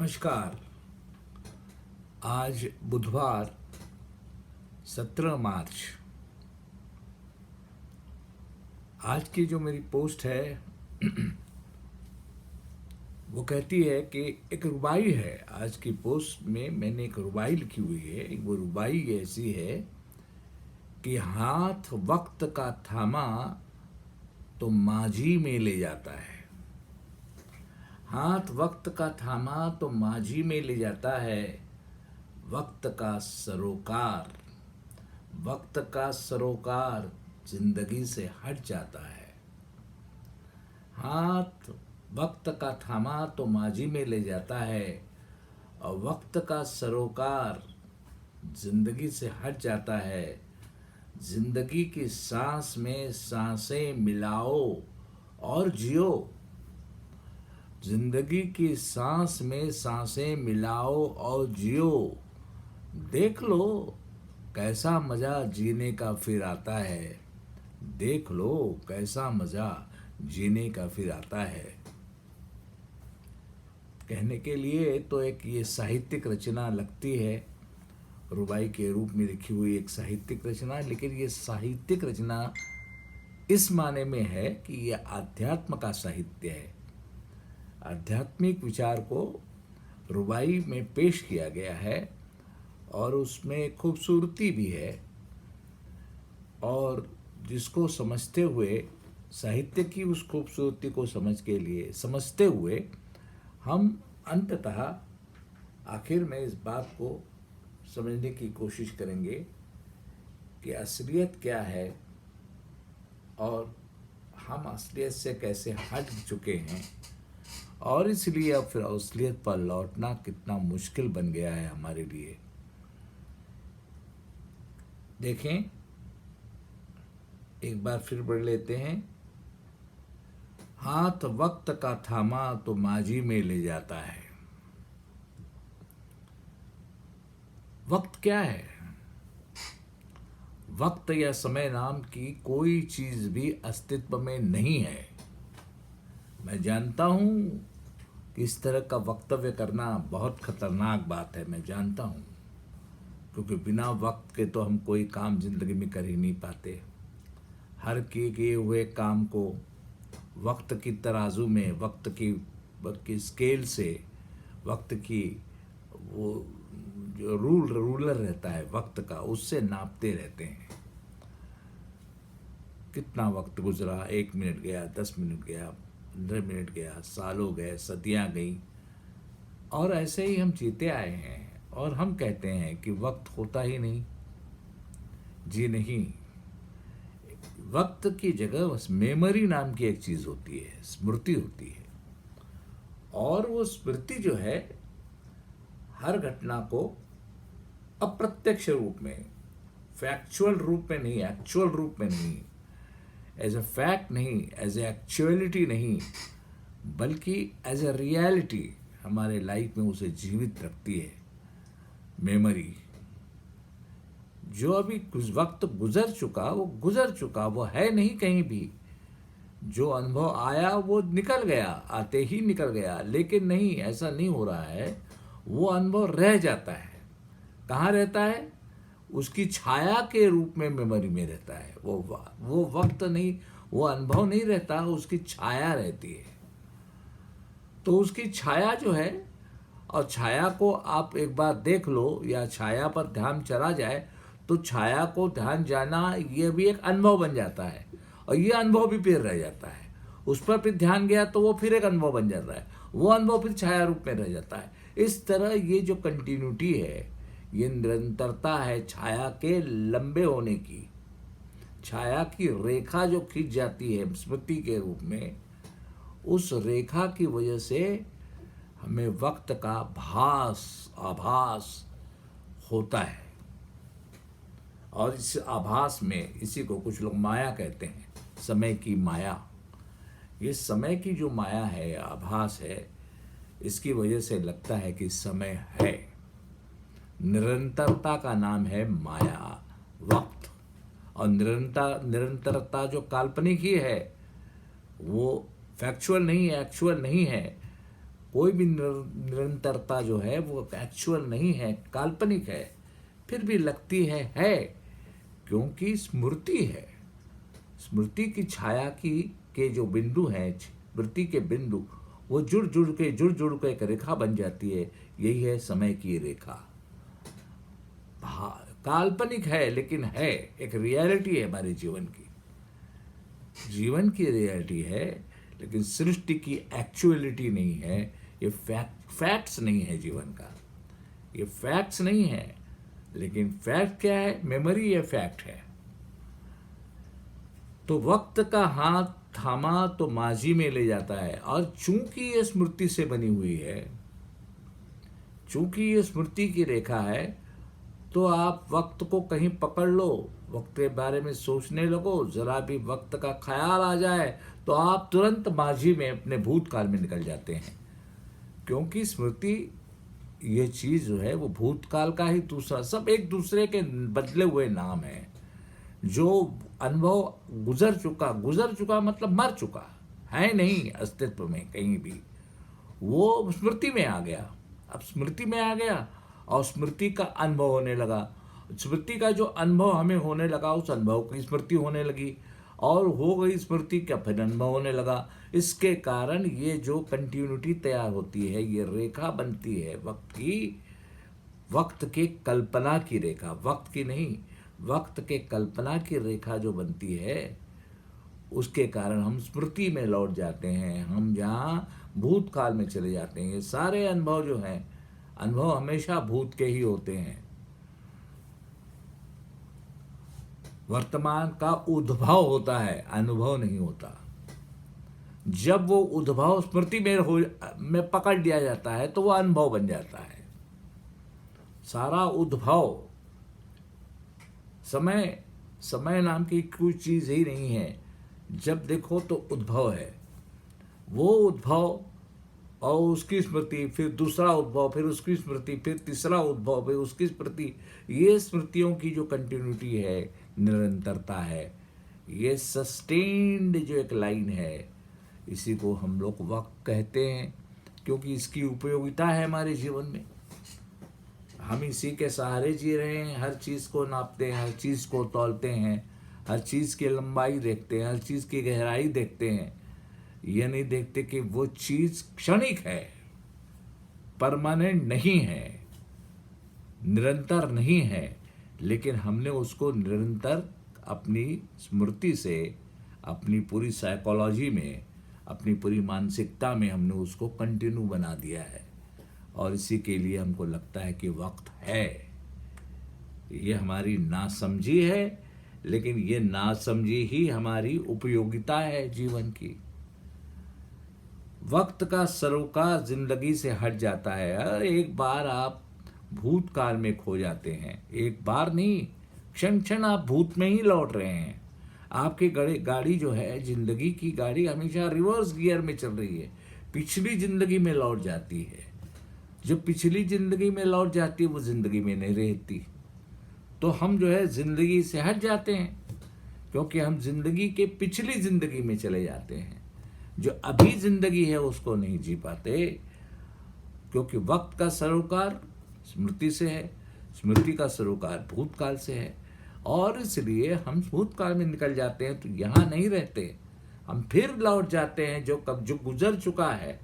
नमस्कार। आज बुधवार 17 मार्च। आज की जो मेरी पोस्ट है वो कहती है कि एक रुबाई है। आज की पोस्ट में मैंने एक रुबाई लिखी हुई है। वो रुबाई ऐसी है कि हाथ वक्त का थामा तो माझी में ले जाता है। हाथ वक्त का थामा तो माझी में ले जाता है। वक्त का सरोकार, वक्त का सरोकार जिंदगी से हट जाता है। हाथ वक्त का थामा तो माझी में ले जाता है और वक्त का सरोकार जिंदगी से हट जाता है। जिंदगी की सांस में सांसें मिलाओ और जियो। जिंदगी की सांस में सांसें मिलाओ और जियो। देख लो कैसा मजा जीने का फिर आता है। देख लो कैसा मजा जीने का फिर आता है। कहने के लिए तो एक ये साहित्यिक रचना लगती है, रुबाई के रूप में लिखी हुई एक साहित्यिक रचना, लेकिन ये साहित्यिक रचना इस माने में है कि यह आध्यात्म का साहित्य है। आध्यात्मिक विचार को रुबाई में पेश किया गया है और उसमें खूबसूरती भी है। और जिसको समझते हुए, साहित्य की उस खूबसूरती को समझते हुए हम अंततः आखिर में इस बात को समझने की कोशिश करेंगे कि असलियत क्या है और हम असलियत से कैसे हट चुके हैं, और इसलिए अब फिर असलियत पर लौटना कितना मुश्किल बन गया है हमारे लिए। देखें, एक बार फिर पढ़ लेते हैं। हाथ वक्त का थामा तो माझी में ले जाता है। वक्त क्या है? वक्त या समय नाम की कोई चीज भी अस्तित्व में नहीं है। मैं जानता हूं कि इस तरह का वक्तव्य करना बहुत खतरनाक बात है, मैं जानता हूं, क्योंकि बिना वक्त के तो हम कोई काम जिंदगी में कर ही नहीं पाते। हर किए हुए काम को वक्त की तराजू में, वक्त की स्केल से, वक्त की वो जो रूलर रहता है वक्त का, उससे नापते रहते हैं। कितना वक्त गुजरा, 1 मिनट गया, 10 मिनट गया, 15 मिनट गया, सालों गए, सदियां गई, और ऐसे ही हम जीते आए हैं। और हम कहते हैं कि वक्त होता ही नहीं। जी नहीं, वक्त की जगह बस मेमोरी नाम की एक चीज होती है, स्मृति होती है। और वो स्मृति जो है हर घटना को अप्रत्यक्ष रूप में, फैक्चुअल रूप में नहीं, एक्चुअल रूप में नहीं, एज अ फैक्ट नहीं, एज ए एक्चुअलिटी नहीं, बल्कि एज ए रियलिटी हमारे लाइफ में उसे जीवित रखती है। मेमोरी जो अभी कुछ वक्त गुजर चुका, वो गुजर चुका, वो है नहीं कहीं भी। जो अनुभव आया वो निकल गया, आते ही निकल गया। लेकिन नहीं, ऐसा नहीं हो रहा है। वो अनुभव रह जाता है। कहाँ रहता है? उसकी छाया के रूप में मेमोरी में रहता है। वो वक्त नहीं, वो अनुभव नहीं रहता, उसकी छाया रहती है। तो उसकी छाया जो है, और छाया को आप एक बार देख लो या छाया पर ध्यान चला जाए तो छाया को ध्यान जाना ये भी एक अनुभव बन जाता है, और ये अनुभव भी फिर रह जाता है। उस पर फिर ध्यान गया तो वो फिर एक अनुभव बन जाता है, वो अनुभव फिर छाया रूप में रह जाता है। इस तरह ये जो कंटिन्यूटी है, ये निरंतरता है छाया के लंबे होने की। छाया की रेखा जो खींच जाती है स्मृति के रूप में, उस रेखा की वजह से हमें वक्त का आभास होता है। और इस आभास में, इसी को कुछ लोग माया कहते हैं, समय की माया। ये समय की जो माया है, आभास है, इसकी वजह से लगता है कि समय है। निरंतरता का नाम है माया, वक्त। और निरंतरता जो काल्पनिक ही है, वो फैक्चुअल नहीं है, एक्चुअल नहीं है, कोई भी निरंतरता जो है वो एक्चुअल नहीं है, काल्पनिक है, फिर भी लगती है, क्योंकि स्मृति है। स्मृति की छाया की के जो बिंदु हैं, स्मृति के बिंदु, वो जुड़ जुड़ के एक रेखा बन जाती है। यही है समय की रेखा। काल्पनिक है लेकिन है, एक रियलिटी है हमारे जीवन की। जीवन की रियलिटी है लेकिन सृष्टि की एक्चुअलिटी नहीं है। ये फैक्ट्स नहीं है जीवन का, ये फैक्ट्स नहीं है। लेकिन फैक्ट क्या है? मेमोरी ये फैक्ट है। तो वक्त का हाथ थामा तो माजी में ले जाता है, और चूंकि ये स्मृति से बनी हुई है, चूंकि ये स्मृति की रेखा है, तो आप वक्त को कहीं पकड़ लो, वक्त के बारे में सोचने लगो, जरा भी वक्त का ख्याल आ जाए तो आप तुरंत माजी में, अपने भूतकाल में निकल जाते हैं। क्योंकि स्मृति ये चीज जो है वो भूतकाल का ही दूसरा, सब एक दूसरे के बदले हुए नाम है। जो अनुभव गुजर चुका मतलब मर चुका है, नहीं अस्तित्व में कहीं भी, वो स्मृति में आ गया। अब स्मृति में आ गया और स्मृति का अनुभव होने लगा। स्मृति का जो अनुभव हमें होने लगा, उस अनुभव की स्मृति होने लगी, और हो गई स्मृति का फिर अनुभव होने लगा। इसके कारण ये जो कंटिन्यूटी तैयार होती है, ये रेखा बनती है वक्त की, वक्त के कल्पना की रेखा, वक्त की नहीं, वक्त के कल्पना की रेखा जो बनती है, उसके कारण हम स्मृति में लौट जाते हैं, हम जहाँ भूतकाल में चले जाते हैं। ये सारे अनुभव जो हैं, अनुभव हमेशा भूत के ही होते हैं। वर्तमान का उद्भव होता है, अनुभव नहीं होता। जब वो उद्भव स्मृति में पकड़ लिया जाता है तो वो अनुभव बन जाता है। सारा उद्भव, समय नाम की कोई चीज ही नहीं है। जब देखो तो उद्भव है, वो उद्भव और उसकी स्मृति, फिर दूसरा उद्भव, फिर उसकी स्मृति, फिर तीसरा उद्भव, फिर उसकी स्मृति। ये स्मृतियों की जो कंटिन्यूटी है, निरंतरता है, ये सस्टेन्ड जो एक लाइन है, इसी को हम लोग वक्त कहते हैं। क्योंकि इसकी उपयोगिता है हमारे जीवन में, हम इसी के सहारे जी रहे हैं। हर चीज़ को नापते हैं, हर चीज़ को तौलते हैं, हर चीज़ की लंबाई देखते हैं, हर चीज़ की गहराई देखते हैं। ये नहीं देखते कि वो चीज़ क्षणिक है, परमानेंट नहीं है, निरंतर नहीं है। लेकिन हमने उसको निरंतर अपनी स्मृति से, अपनी पूरी साइकोलॉजी में, अपनी पूरी मानसिकता में हमने उसको कंटिन्यू बना दिया है। और इसी के लिए हमको लगता है कि वक्त है। ये हमारी नासमझी है, लेकिन ये नासमझी ही हमारी उपयोगिता है जीवन की। वक्त का सरोकार जिंदगी से हट जाता है। अरे एक बार आप भूतकाल में खो जाते हैं, एक बार नहीं, क्षण क्षण आप भूत में ही लौट रहे हैं। आपकी गाड़ी जो है, जिंदगी की गाड़ी हमेशा रिवर्स गियर में चल रही है, पिछली जिंदगी में लौट जाती है। जो पिछली जिंदगी में लौट जाती है वो जिंदगी में नहीं रहती। तो हम जो है जिंदगी से हट जाते हैं, क्योंकि हम जिंदगी के पिछली जिंदगी में चले जाते हैं। जो अभी जिंदगी है उसको नहीं जी पाते, क्योंकि वक्त का सरोकार स्मृति से है, स्मृति का सरोकार भूतकाल से है। और इसलिए हम भूतकाल में निकल जाते हैं तो यहाँ नहीं रहते, हम फिर लौट जाते हैं जो गुजर चुका है,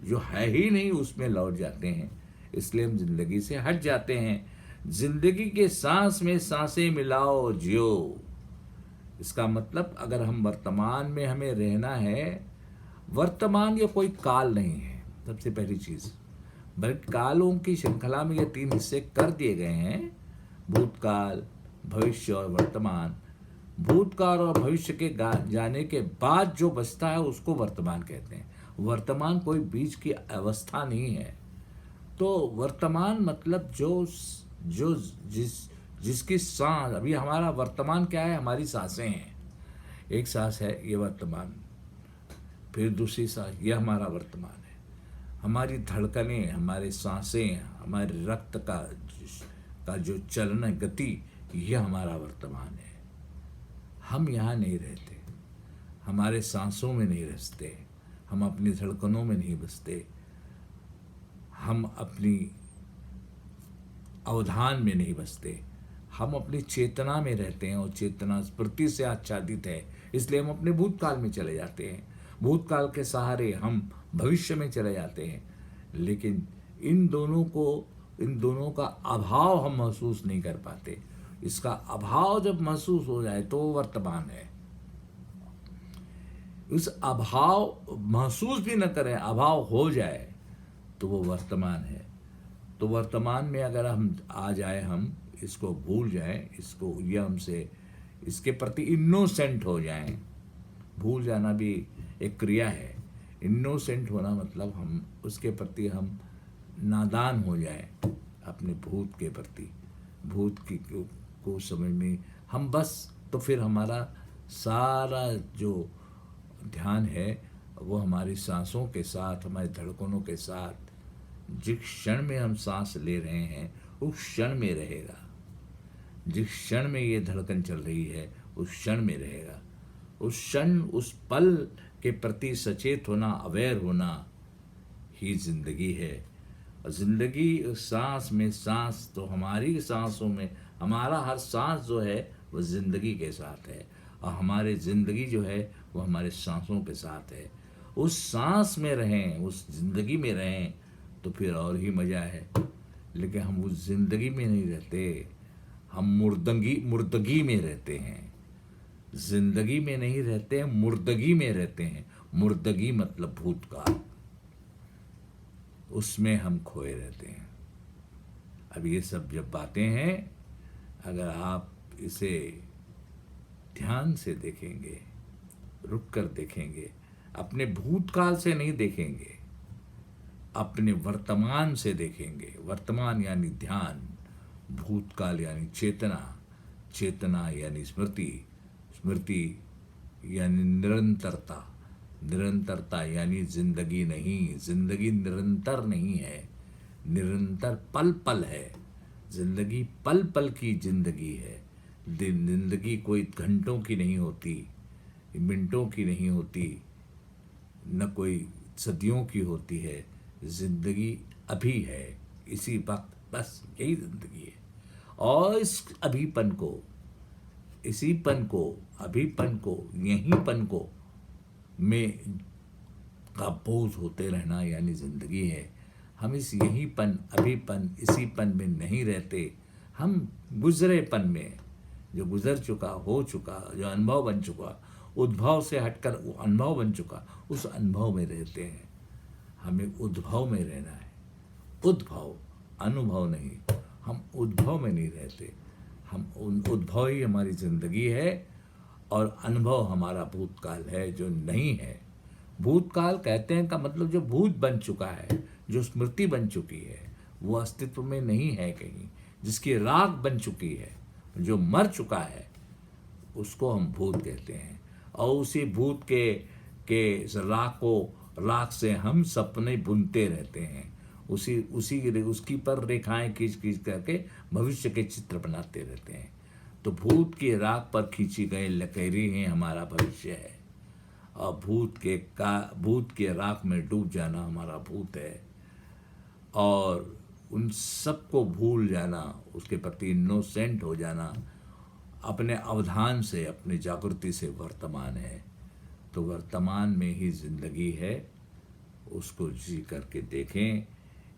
जो है ही नहीं, उसमें लौट जाते हैं। इसलिए हम जिंदगी से हट जाते हैं। जिंदगी के सांस में सांसें मिलाओ जियो। इसका मतलब अगर हम वर्तमान में हमें रहना है, वर्तमान ये कोई काल नहीं है सबसे पहली चीज, बल्कि कालों की श्रृंखला में ये 3 हिस्से कर दिए गए हैं, भूतकाल, भविष्य और वर्तमान। भूतकाल और भविष्य के जाने के बाद जो बचता है उसको वर्तमान कहते हैं। वर्तमान कोई बीच की अवस्था नहीं है। तो वर्तमान मतलब जिसकी सांस, अभी हमारा वर्तमान क्या है, हमारी सांसें हैं। एक सांस है ये वर्तमान, फिर दूसरी सांस, ये हमारा वर्तमान है। हमारी धड़कनें, हमारे सांसें, हमारे रक्त का जो चलन गति, ये हमारा वर्तमान है। हम यहाँ नहीं रहते, हमारे सांसों में नहीं रचते, हम अपनी धड़कनों में नहीं बसते, हम अपनी अवधान में नहीं बसते, हम अपनी चेतना में रहते हैं और चेतना स्मृति से आच्छादित है, इसलिए हम अपने भूतकाल में चले जाते हैं। भूतकाल के सहारे हम भविष्य में चले जाते हैं, लेकिन इन दोनों का अभाव हम महसूस नहीं कर पाते। इसका अभाव जब महसूस हो जाए तो वो वर्तमान है। उस अभाव महसूस भी न करें, अभाव हो जाए तो वो वर्तमान है। तो वर्तमान में अगर हम आ जाए, हम इसको भूल जाएं, इसको या हमसे इसके प्रति इनोसेंट हो जाएं। भूल जाना भी एक क्रिया है। इनोसेंट होना मतलब हम उसके प्रति हम नादान हो जाएं, अपने भूत के प्रति, भूत की को समझ में हम बस, तो फिर हमारा सारा जो ध्यान है वो हमारी सांसों के साथ, हमारी धड़कनों के साथ, जिस क्षण में हम सांस ले रहे हैं उस क्षण में रहेगा। जिस क्षण में ये धड़कन चल रही है उस क्षण में रहेगा। उस क्षण, उस पल के प्रति सचेत होना, अवेयर होना ही जिंदगी है। और जिंदगी सांस में सांस, तो हमारी सांसों में, हमारा हर सांस जो है वो जिंदगी के साथ है, और हमारी जिंदगी जो है वो हमारे सांसों के साथ है। उस सांस में रहें, उस जिंदगी में रहें तो फिर और ही मज़ा है। लेकिन हम उस जिंदगी में नहीं रहते, हम मुर्दगी में रहते हैं। जिंदगी में नहीं रहते हैं, मुर्दगी में रहते हैं। मुर्दगी मतलब भूतकाल, उसमें हम खोए रहते हैं। अब ये सब जब बातें हैं, अगर आप इसे ध्यान से देखेंगे, रुक कर देखेंगे, अपने भूतकाल से नहीं देखेंगे, अपने वर्तमान से देखेंगे। वर्तमान यानी ध्यान, भूतकाल यानी चेतना, चेतना यानी स्मृति, स्मृति यानी निरंतरता, निरंतरता यानी जिंदगी नहीं। जिंदगी निरंतर नहीं है, निरंतर पल पल है। जिंदगी पल पल की जिंदगी है। जिंदगी कोई घंटों की नहीं होती, मिनटों की नहीं होती, न कोई सदियों की होती है। जिंदगी अभी है, इसी वक्त, बस यही जिंदगी है। और इस अभीपन को, इसीपन को, अभीपन को, यहीपन को में का बोझ होते रहना यानी जिंदगी है। हम इस यहीपन, अभीपन, इसीपन में नहीं रहते। हम गुजरेपन में, जो गुजर चुका, हो चुका, जो अनुभव बन चुका, उद्भव से हटकर वो अनुभव बन चुका, उस अनुभव में रहते हैं। हमें उद्भव में रहना है। उद्भव, अनुभव नहीं। हम उद्भव में नहीं रहते। हम उद्भव ही हमारी जिंदगी है और अनुभव हमारा भूतकाल है जो नहीं है। भूतकाल कहते हैं का मतलब जो भूत बन चुका है, जो स्मृति बन चुकी है, वो अस्तित्व में नहीं है कहीं, जिसकी राख बन चुकी है, जो मर चुका है, उसको हम भूत कहते हैं। और उसी भूत के राख से हम सपने बुनते रहते हैं। उसकी पर रेखाएं खींच खींच करके भविष्य के चित्र बनाते रहते हैं। तो भूत की राख पर खींची गई लकीरें ही हमारा भविष्य है, और भूत के राख में डूब जाना हमारा भूत है। और उन सबको भूल जाना, उसके प्रति इनोसेंट हो जाना, अपने अवधान से, अपनी जागृति से वर्तमान है। तो वर्तमान में ही जिंदगी है, उसको जी करके देखें।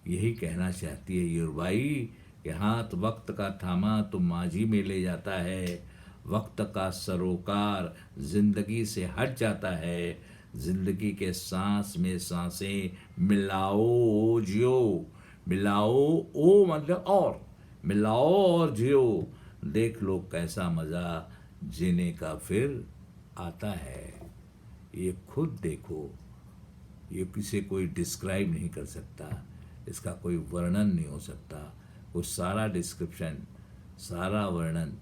यही कहना चाहती है यूरबाई कि हाथ वक्त का थामा तो मांझी में ले जाता है, वक्त का सरोकार जिंदगी से हट जाता है। जिंदगी के सांस में सांसें मिलाओ जियो, मिलाओ, ओ मतलब और, मिलाओ और जियो, देख लो कैसा मज़ा जीने का फिर आता है। ये खुद देखो, ये किसी कोई डिस्क्राइब नहीं कर सकता, इसका कोई वर्णन नहीं हो सकता। वो सारा डिस्क्रिप्शन, सारा वर्णन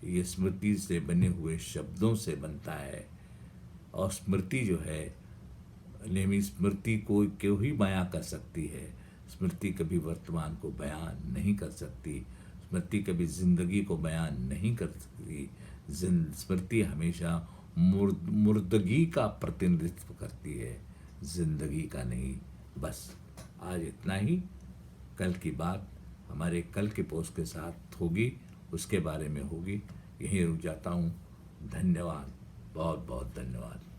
ये स्मृति से बने हुए शब्दों से बनता है। और स्मृति जो है, नेमी स्मृति को क्यों ही बयां कर सकती है। स्मृति कभी वर्तमान को बयान नहीं कर सकती, स्मृति कभी जिंदगी को बयान नहीं कर सकती। स्मृति हमेशा मुर्दगी का प्रतिनिधित्व करती है, जिंदगी का नहीं। बस आज इतना ही। कल की बात हमारे कल के पोस्ट के साथ होगी, उसके बारे में होगी। यहीं रुक जाता हूँ। धन्यवाद, बहुत बहुत धन्यवाद।